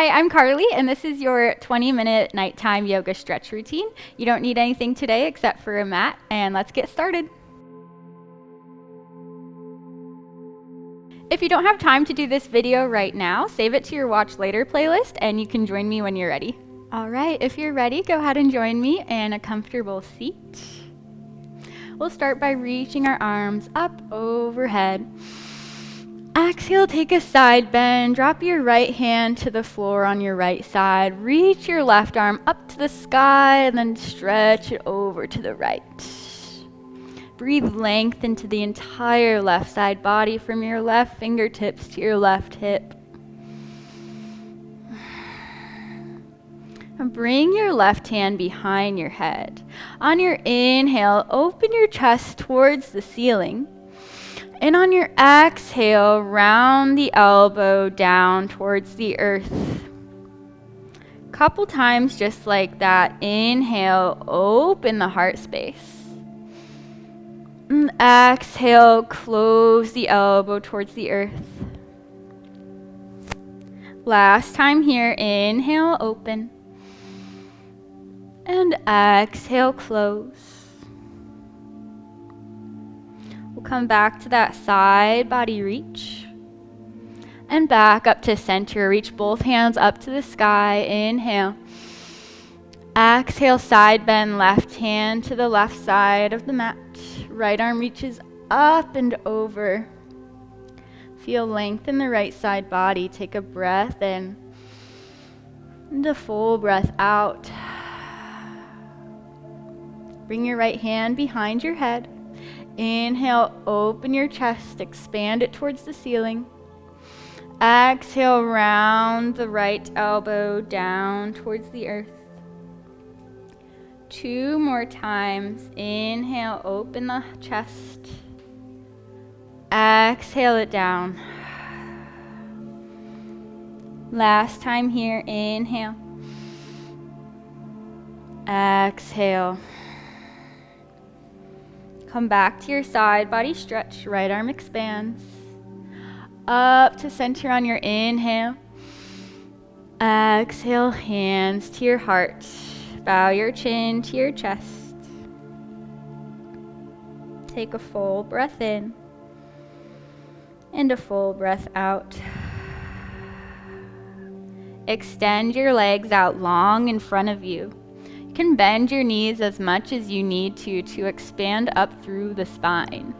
Hi, I'm Karlee, and this is your 20-minute nighttime yoga stretch routine. You don't need anything today except for a mat, and let's get started. If you don't have time to do this video right now, save it to your watch later playlist, and you can join me when you're ready. All right, if you're ready, go ahead and join me in a comfortable seat. We'll start by reaching our arms up overhead. Exhale, take a side bend. Drop your right hand to the floor on your right side. Reach your left arm up to the sky and then stretch it over to the right. Breathe length into the entire left side body from your left fingertips to your left hip. And bring your left hand behind your head. On your inhale, open your chest towards the ceiling. And on your exhale, round the elbow down towards the earth. Couple times just like that. Inhale, open the heart space. And exhale, close the elbow towards the earth. Last time here, inhale, open. And exhale, close. We'll come back to that side body reach. And back up to center. Reach both hands up to the sky. Inhale. Exhale, side bend, left hand to the left side of the mat. Right arm reaches up and over. Feel length in the right side body. Take a breath in. And a full breath out. Bring your right hand behind your head. Inhale, open your chest, expand it towards the ceiling. Exhale, round the right elbow down towards the earth. 2 more times. Inhale, open the chest. Exhale it down. Last time here, inhale. Exhale. Come back to your side body stretch. Right arm expands. Up to center on your inhale. Exhale, hands to your heart. Bow your chin to your chest. Take a full breath in. And a full breath out. Extend your legs out long in front of you. You can bend your knees as much as you need to expand up through the spine.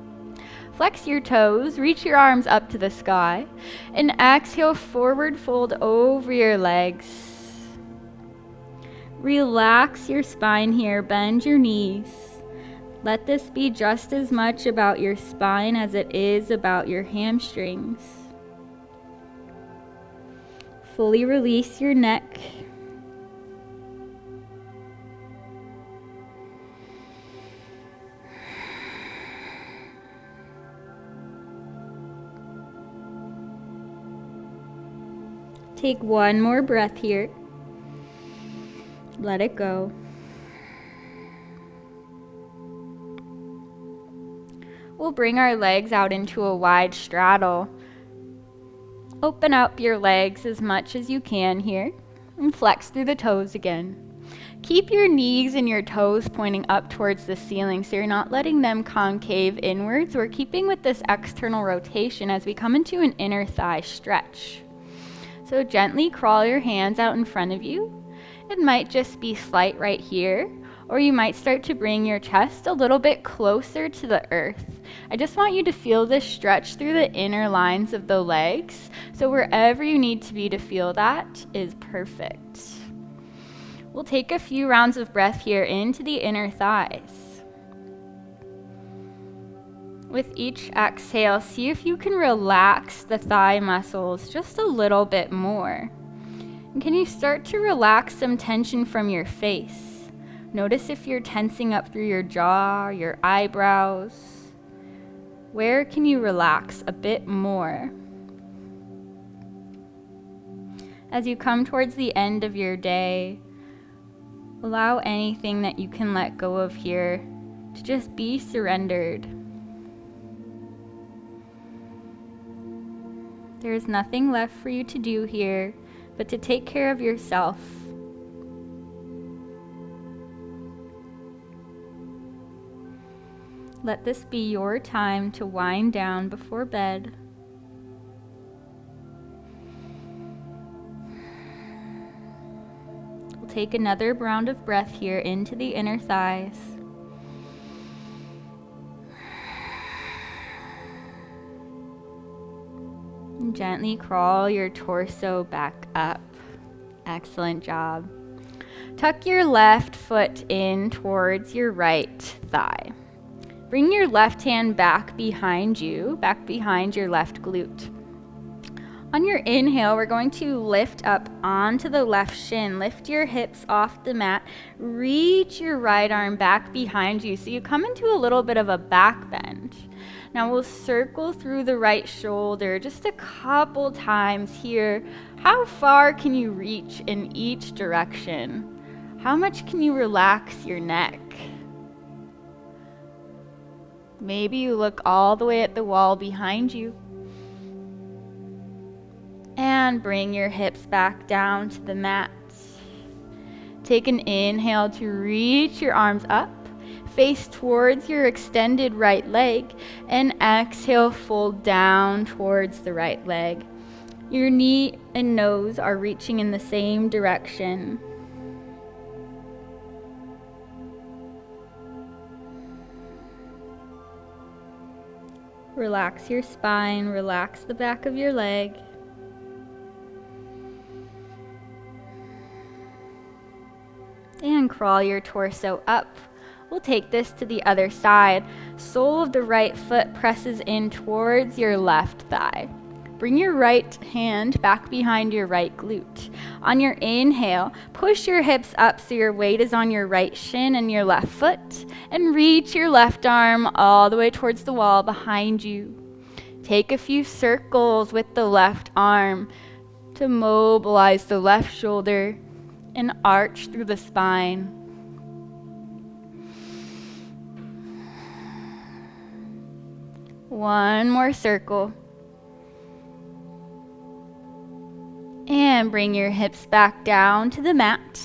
Flex your toes, reach your arms up to the sky, and exhale, forward fold over your legs. Relax your spine here, bend your knees. Let this be just as much about your spine as it is about your hamstrings. Fully release your neck. Take one more breath here. Let it go. We'll bring our legs out into a wide straddle. Open up your legs as much as you can here and flex through the toes again. Keep your knees and your toes pointing up towards the ceiling so you're not letting them concave inwards. We're keeping with this external rotation as we come into an inner thigh stretch. So gently crawl your hands out in front of you. It might just be slight right here, or you might start to bring your chest a little bit closer to the earth. I just want you to feel this stretch through the inner lines of the legs. So wherever you need to be to feel that is perfect. We'll take a few rounds of breath here into the inner thighs. With each exhale, see if you can relax the thigh muscles just a little bit more. And can you start to relax some tension from your face? Notice if you're tensing up through your jaw, your eyebrows. Where can you relax a bit more? As you come towards the end of your day, allow anything that you can let go of here to just be surrendered. There is nothing left for you to do here but to take care of yourself. Let this be your time to wind down before bed. We'll take another round of breath here into the inner thighs. And gently crawl your torso back up. Excellent job. Tuck your left foot in towards your right thigh. Bring your left hand back behind you, back behind your left glute. On your inhale, we're going to lift up onto the left shin. Lift your hips off the mat. Reach your right arm back behind you so you come into a little bit of a back bend. Now we'll circle through the right shoulder just a couple times here. How far can you reach in each direction? How much can you relax your neck? Maybe you look all the way at the wall behind you. And bring your hips back down to the mat. Take an inhale to reach your arms up. Face towards your extended right leg. And exhale, fold down towards the right leg. Your knee and nose are reaching in the same direction. Relax your spine, relax the back of your leg. And crawl your torso up. We'll take this to the other side. Sole of the right foot presses in towards your left thigh. Bring your right hand back behind your right glute. On your inhale, push your hips up so your weight is on your right shin and your left foot. And reach your left arm all the way towards the wall behind you. Take a few circles with the left arm to mobilize the left shoulder and arch through the spine. One more circle. And bring your hips back down to the mat.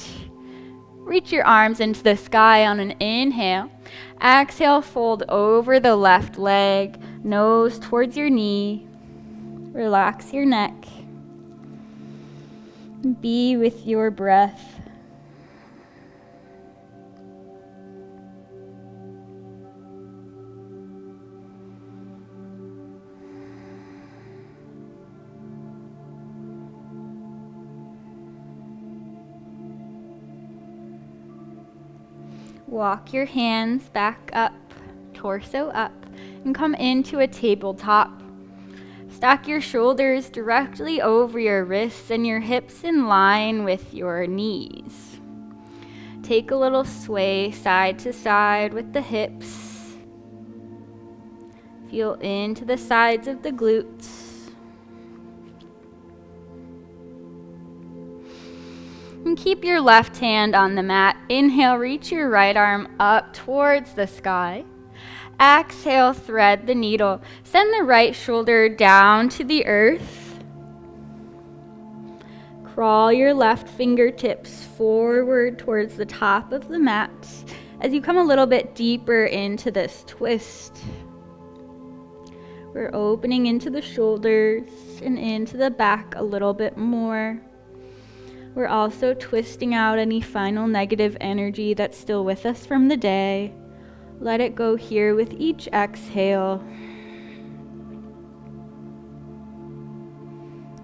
Reach your arms into the sky on an inhale. Exhale, fold over the left leg, nose towards your knee. Relax your neck. Be with your breath. Walk your hands back up, torso up, and come into a tabletop. Stack your shoulders directly over your wrists and your hips in line with your knees. Take a little sway side to side with the hips. Feel into the sides of the glutes. And keep your left hand on the mat. Inhale, reach your right arm up towards the sky. Exhale, thread the needle. Send the right shoulder down to the earth. Crawl your left fingertips forward towards the top of the mat as you come a little bit deeper into this twist. We're opening into the shoulders and into the back a little bit more. We're also twisting out any final negative energy that's still with us from the day. Let it go here with each exhale.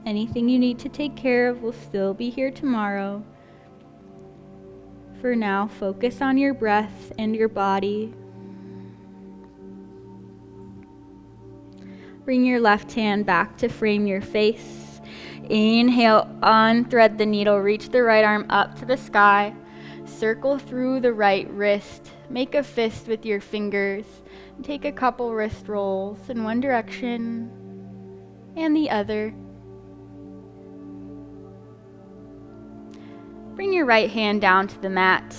Anything you need to take care of will still be here tomorrow. For now, focus on your breath and your body. Bring your left hand back to frame your face. Inhale, unthread the needle, reach the right arm up to the sky. Circle through the right wrist. Make a fist with your fingers. Take a couple wrist rolls in one direction and the other. Bring your right hand down to the mat.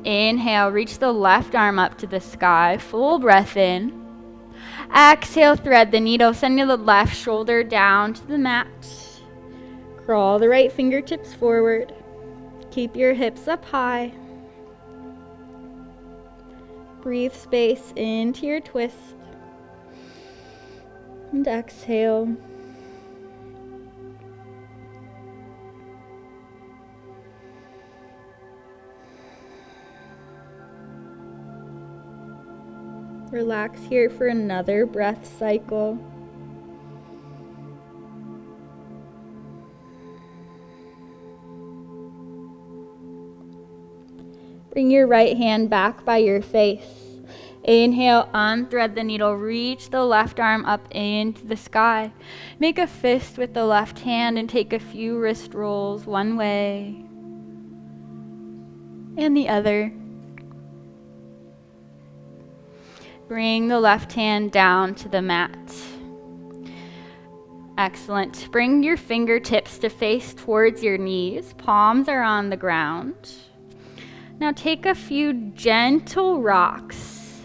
Inhale, reach the left arm up to the sky. Full breath in. Exhale, thread the needle. Send your left shoulder down to the mat. Crawl the right fingertips forward. Keep your hips up high. Breathe space into your twist. And exhale. Relax here for another breath cycle. Bring your right hand back by your face. Inhale, unthread the needle, reach the left arm up into the sky. Make a fist with the left hand and take a few wrist rolls one way and the other. Bring the left hand down to the mat. Excellent. Bring your fingertips to face towards your knees. Palms are on the ground. Now take a few gentle rocks,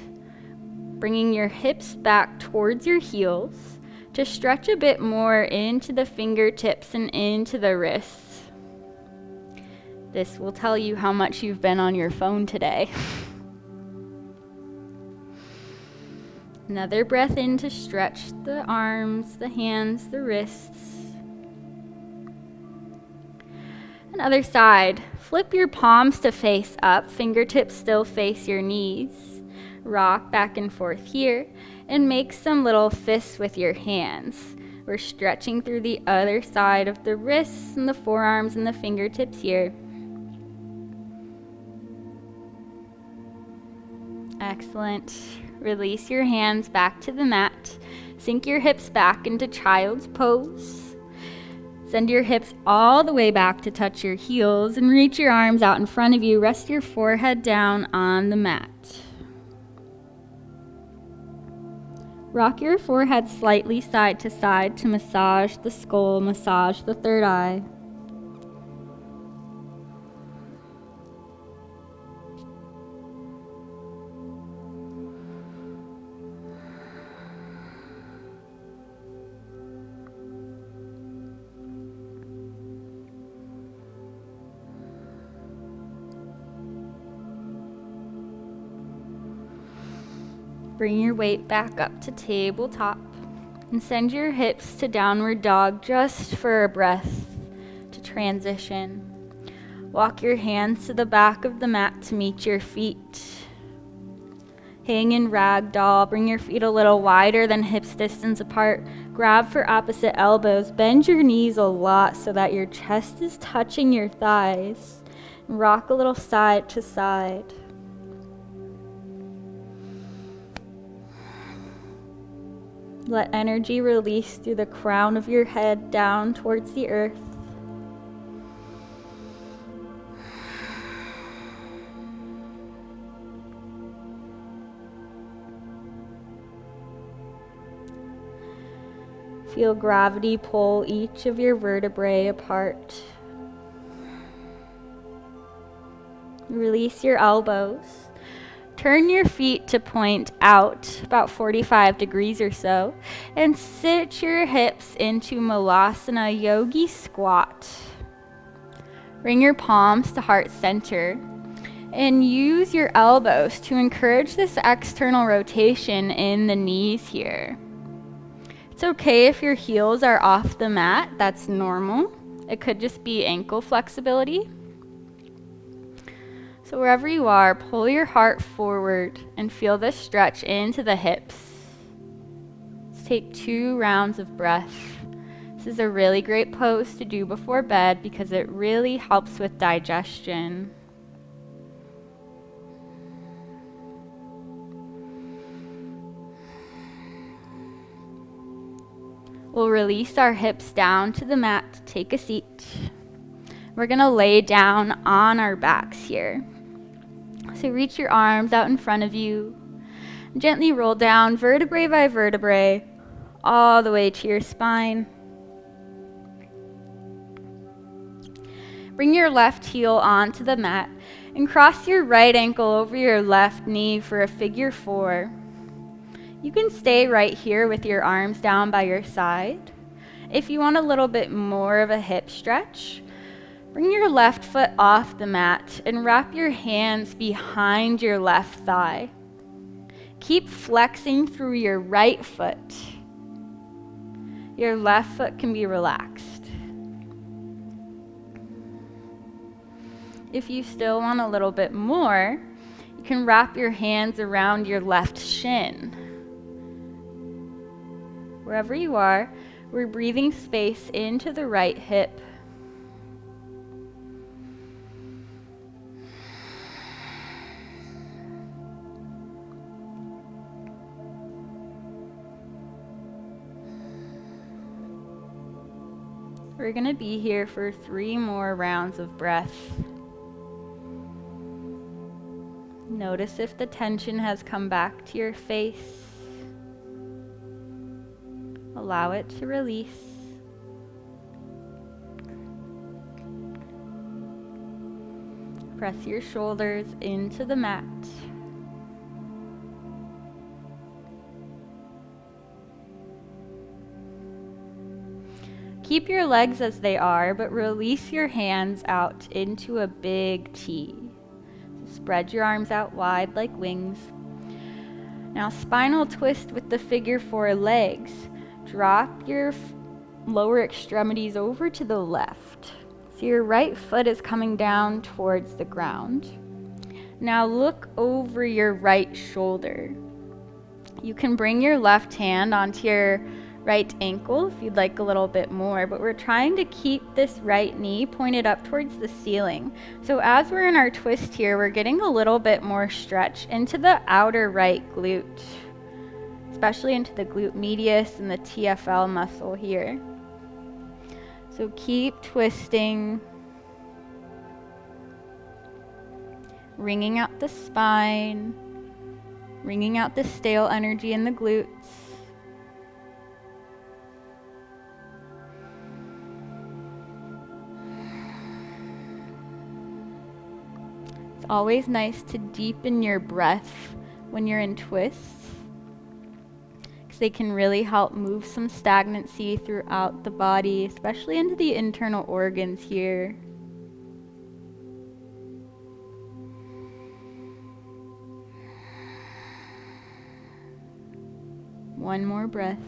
bringing your hips back towards your heels to stretch a bit more into the fingertips and into the wrists. This will tell you how much you've been on your phone today. Another breath in to stretch the arms, the hands, the wrists. And other side. Flip your palms to face up, fingertips still face your knees. Rock back and forth here, and make some little fists with your hands. We're stretching through the other side of the wrists and the forearms and the fingertips here. Excellent. Release your hands back to the mat. Sink your hips back into child's pose. Send your hips all the way back to touch your heels and reach your arms out in front of you. Rest your forehead down on the mat. Rock your forehead slightly side to massage the skull, massage the third eye. Bring your weight back up to tabletop and send your hips to downward dog just for a breath to transition. Walk your hands to the back of the mat to meet your feet. Hang in ragdoll. Bring your feet a little wider than hips distance apart. Grab for opposite elbows. Bend your knees a lot so that your chest is touching your thighs. And rock a little side to side. Let energy release through the crown of your head down towards the earth. Feel gravity pull each of your vertebrae apart. Release your elbows. Turn your feet to point out about 45 degrees or so, and sit your hips into Malasana Yogi Squat. Bring your palms to heart center, and use your elbows to encourage this external rotation in the knees here. It's okay if your heels are off the mat, that's normal. It could just be ankle flexibility. So wherever you are, pull your heart forward and feel this stretch into the hips. Let's take 2 rounds of breath. This is a really great pose to do before bed because it really helps with digestion. We'll release our hips down to the mat to take a seat. We're going to lay down on our backs here. So reach your arms out in front of you. Gently roll down vertebrae by vertebrae all the way to your spine. Bring your left heel onto the mat and cross your right ankle over your left knee for a figure 4. You can stay right here with your arms down by your side. If you want a little bit more of a hip stretch, bring your left foot off the mat and wrap your hands behind your left thigh. Keep flexing through your right foot. Your left foot can be relaxed. If you still want a little bit more, you can wrap your hands around your left shin. Wherever you are, we're breathing space into the right hip. We're going to be here for 3 more rounds of breath. Notice if the tension has come back to your face. Allow it to release. Press your shoulders into the mat. Keep your legs as they are, but release your hands out into a big T. Spread your arms out wide like wings. Now spinal twist with the figure 4 legs. Drop your lower extremities over to the left. So your right foot is coming down towards the ground. Now look over your right shoulder. You can bring your left hand onto your right ankle if you'd like a little bit more, but we're trying to keep this right knee pointed up towards the ceiling. So as we're in our twist here, we're getting a little bit more stretch into the outer right glute, especially into the glute medius and the TFL muscle here. So keep twisting, wringing out the spine, wringing out the stale energy in the glutes. It's always nice to deepen your breath when you're in twists, because they can really help move some stagnancy throughout the body, especially into the internal organs here. One more breath.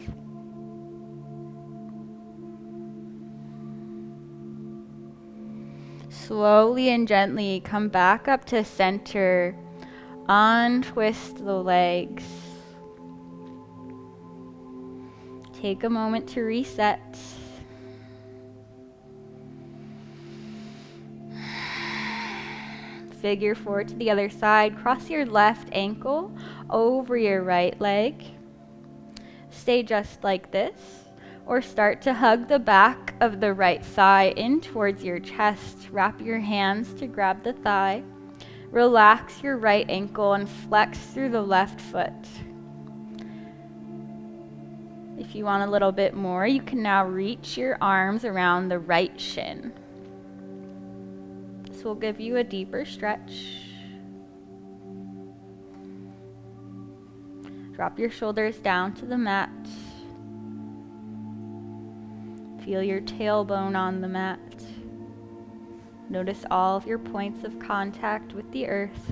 Slowly and gently come back up to center. Untwist the legs. Take a moment to reset. Figure 4 to the other side. Cross your left ankle over your right leg. Stay just like this, or start to hug the back of the right thigh in towards your chest. Wrap your hands to grab the thigh. Relax your right ankle and flex through the left foot. If you want a little bit more, you can now reach your arms around the right shin. This will give you a deeper stretch. Drop your shoulders down to the mat. Feel your tailbone on the mat. Notice all of your points of contact with the earth.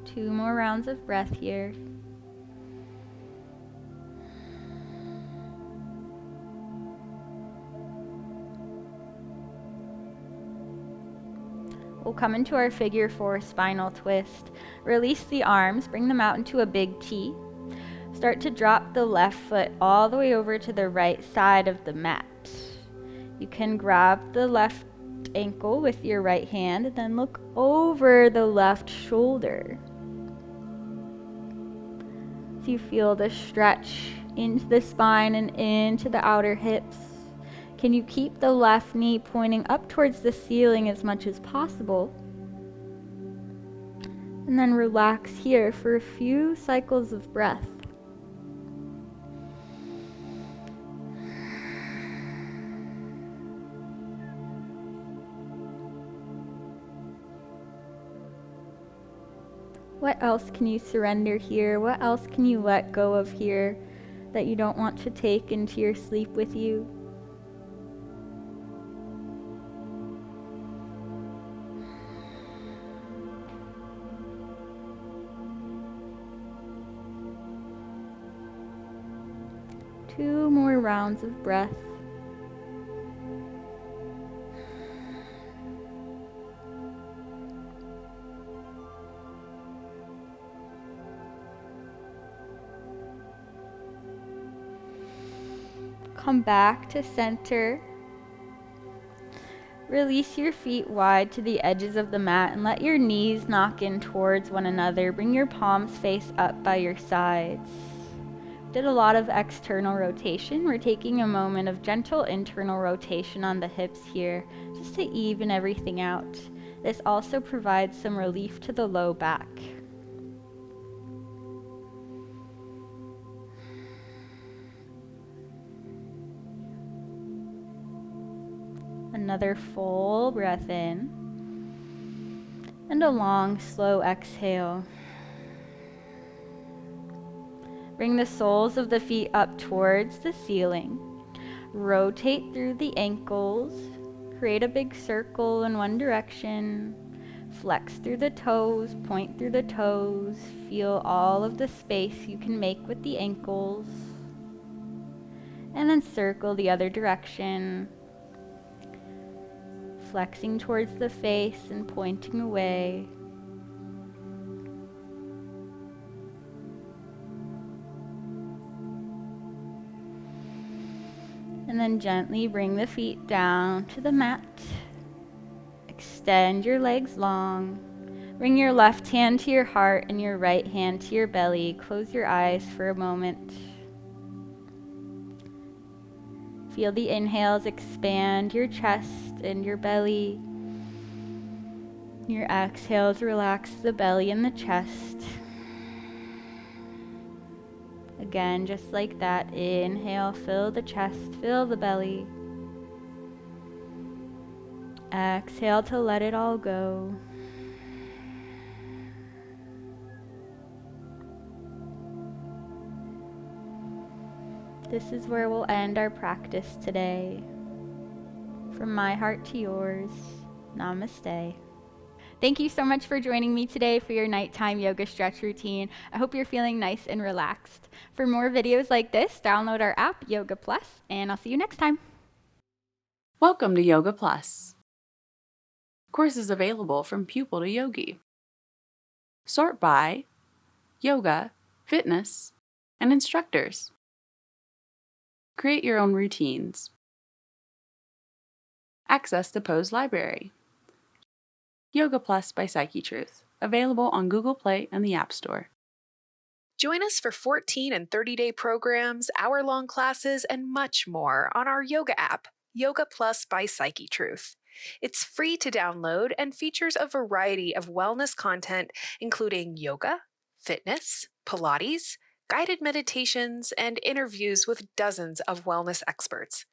Two more rounds of breath here. We'll come into our figure 4 spinal twist. Release the arms, bring them out into a big T. Start to drop the left foot all the way over to the right side of the mat. You can grab the left ankle with your right hand and then look over the left shoulder. So you feel the stretch into the spine and into the outer hips. Can you keep the left knee pointing up towards the ceiling as much as possible? And then relax here for a few cycles of breath. What else can you surrender here? What else can you let go of here that you don't want to take into your sleep with you? Two more rounds of breath. Come back to center. Release your feet wide to the edges of the mat and let your knees knock in towards one another. Bring your palms face up by your sides. Did a lot of external rotation. We're taking a moment of gentle internal rotation on the hips here, just to even everything out. This also provides some relief to the low back. Another full breath in, and a long, slow exhale. Bring the soles of the feet up towards the ceiling. Rotate through the ankles. Create a big circle in one direction. Flex through the toes, point through the toes. Feel all of the space you can make with the ankles. And then circle the other direction. Flexing towards the face and pointing away. And then gently bring the feet down to the mat. Extend your legs long. Bring your left hand to your heart and your right hand to your belly. Close your eyes for a moment. Feel the inhales expand your chest and your belly. Your exhales relax the belly and the chest. Again, just like that, inhale, fill the chest, fill the belly. Exhale to let it all go. This is where we'll end our practice today. From my heart to yours, namaste. Thank you so much for joining me today for your nighttime yoga stretch routine. I hope you're feeling nice and relaxed. For more videos like this, download our app, Yoga Plus, and I'll see you next time. Welcome to Yoga Plus. Courses available from pupil to yogi. Sort by yoga, fitness, and instructors. Create your own routines. Access the Pose Library. Yoga Plus by Psyche Truth, available on Google Play and the App Store. Join us for 14 and 30-day programs, hour-long classes, and much more on our yoga app, Yoga Plus by Psyche Truth. It's free to download and features a variety of wellness content, including yoga, fitness, Pilates, guided meditations, and interviews with dozens of wellness experts.